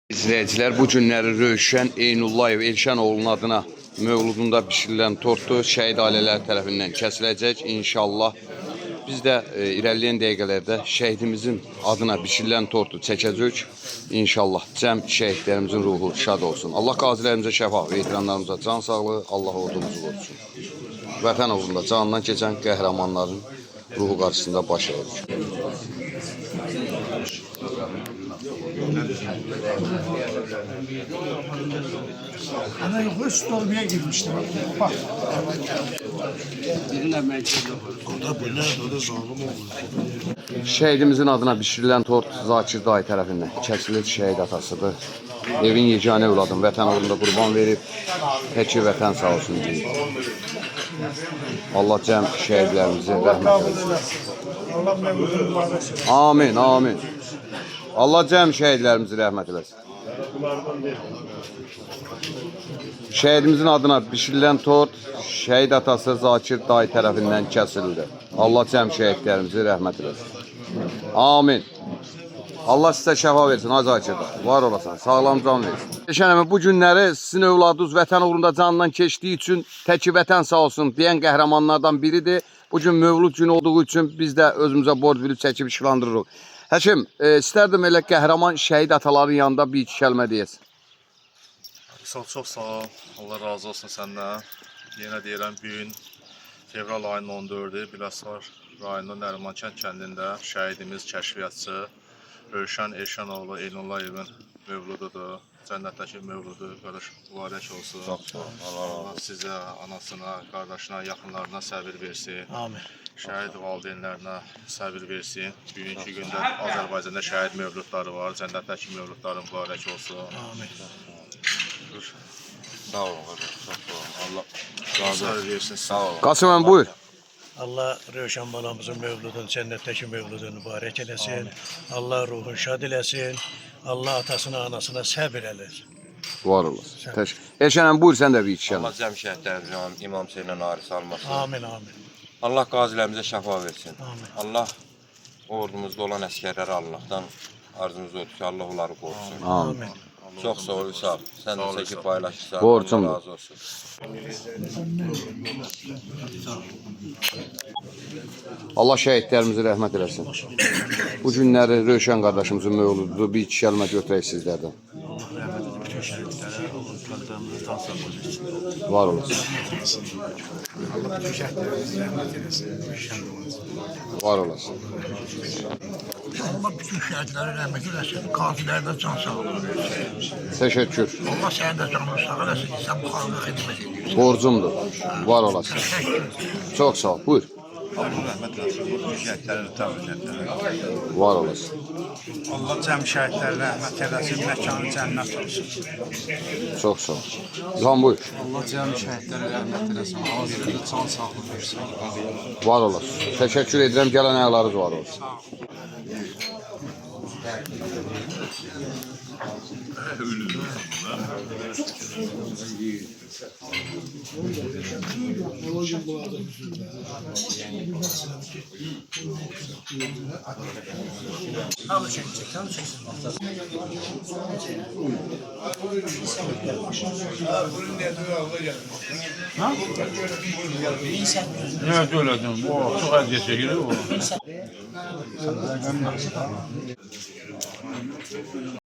İzləyicilər, bu günləri Rövşən Eynullayev Elşənoğlu'nun adına mövludunda pişirilən tortu şəhid ailələri tərəfindən kəsiləcək. İnşallah biz də irəliləyən dəqiqələrdə şəhidimizin adına pişirilən tortu çəkəcək. İnşallah cəm şəhidlərimizin ruhu şad olsun. Allah qazilərimizə şəfa, veteranlarımıza can sağlığı, Allah ordumuzu qorusun. Vətən uğrunda canından keçən qəhrəmanların ruhu qarşısında baş əyir. Ana yok, üst olmaya girmişti. Bak. Şəhidimizin adına pişirilən tort Zakir dayı tərəfindən kəsilir, şəhid atasıdır. Evin yeganə övladın vətən uğrunda qurban verib, təki vətən sağ olsun deyib. Allah cəm şəhidlərimizi rəhmət eylesin. Amin, amin. Allah cəm şəhidlərimizi rəhmət eylesin. Şəhidimizin adına pişirilən tort şəhid atası Zakir dayı tərəfindən kəsildi. Allah cəm şəhidlərimizi rəhmət eylesin. Amin. Allah sizə şəfa versin, Zakir dayı. Var olasan, sağlam can versin. Eşənəmi, bu günləri sizin övladınız vətən uğrunda canından keçdiyi üçün təki vətən sağ olsun deyən qəhrəmanlardan biridir. Bugün Mövlud günü olduğu üçün biz də özümüzə borc bilib çəkib işlandırırıq. Həkim, istərdim elə qəhrəman şəhid ataların yanında bir iki kəlmə deyəsin. Çox sağ ol. Allah razı olsun səndən. Yenə deyirəm, bugün fevral ayının 14-ü Biləsuvar rayonunun Nərimankənd kəndində şəhidimiz, kəşfiyyatçı Rövşən Elşənoğlu Eynullayevin mövlududur. Cənnətdəki mövludu, qardaş mübarək olsun. Çox sağ ol. Allah sizə, anasına, qardaşına, yaxınlarına səbir versin. Amin. Şəhid valideynlərinə səbir versin. Bugünkü gündə Azərbaycanda şəhid mövludları var. Cənnətdəki mövludların mübarək olsun. Amin. Sağ olun qardaş, çox sağ olun. Allah Səbir versin. sağ olun. Qasım, buyur. Allah Rövşən balamızın mövludunu, cənnətdəki mövludunu mübarək eləsin. Allah ruhun şad eləsin. Allah atasına, anasına səbir eləsin. Var olasın. Təşekkür. Eşənəm, buyur sən də bir iki kəlmə. Allah cəm şəhidlərimizin İmam Hüseynin arisi almasın. Amin, amin. Allah qazilərimizə şəfa versin. Amin. Allah ordumuzda olan əskərləri Allahdan arzumuz odur ki, Allah onları qorusun. Amin. Çox sağ ol, sağ ol. Sən də çəkib paylaşırsan. Borcumdur. Allah razı olsun. Allah şəhidlərimizi rəhmət eləsin. Bu günləri Rövşən qardaşımızın mövlududur. Bir iki kəlmə götürək sizlərdən. Var olasın. Var olasın. Allah bütün şəhidlərə rəhmət eləsin. Qazilərə də can sağlığı versin. Təşəkkür. Allah sənin də canını sağ eləsin. Sən bu xalqa xidmət edirsən. Borcumdur. Var olasın. Çox sağ ol. Buyur. Allah rəhmət eləsin, bu şəhidlərin təbriklətləri. Var olasın. Allah cəm şəhidlərə rəhmət eləsin, məkanı cənnət olsun. Çox sağ ol. İlham, buyur. Allah cəm şəhidlərə rəhmət eləsin, aillərə can sağlığı versin. Var olasın. Təşəkkür edirəm. Gələn ayaqlarınız var olsun. Halı çekecek, halı çeksin. Ne söyledin? Bu çok acı çekilir bu.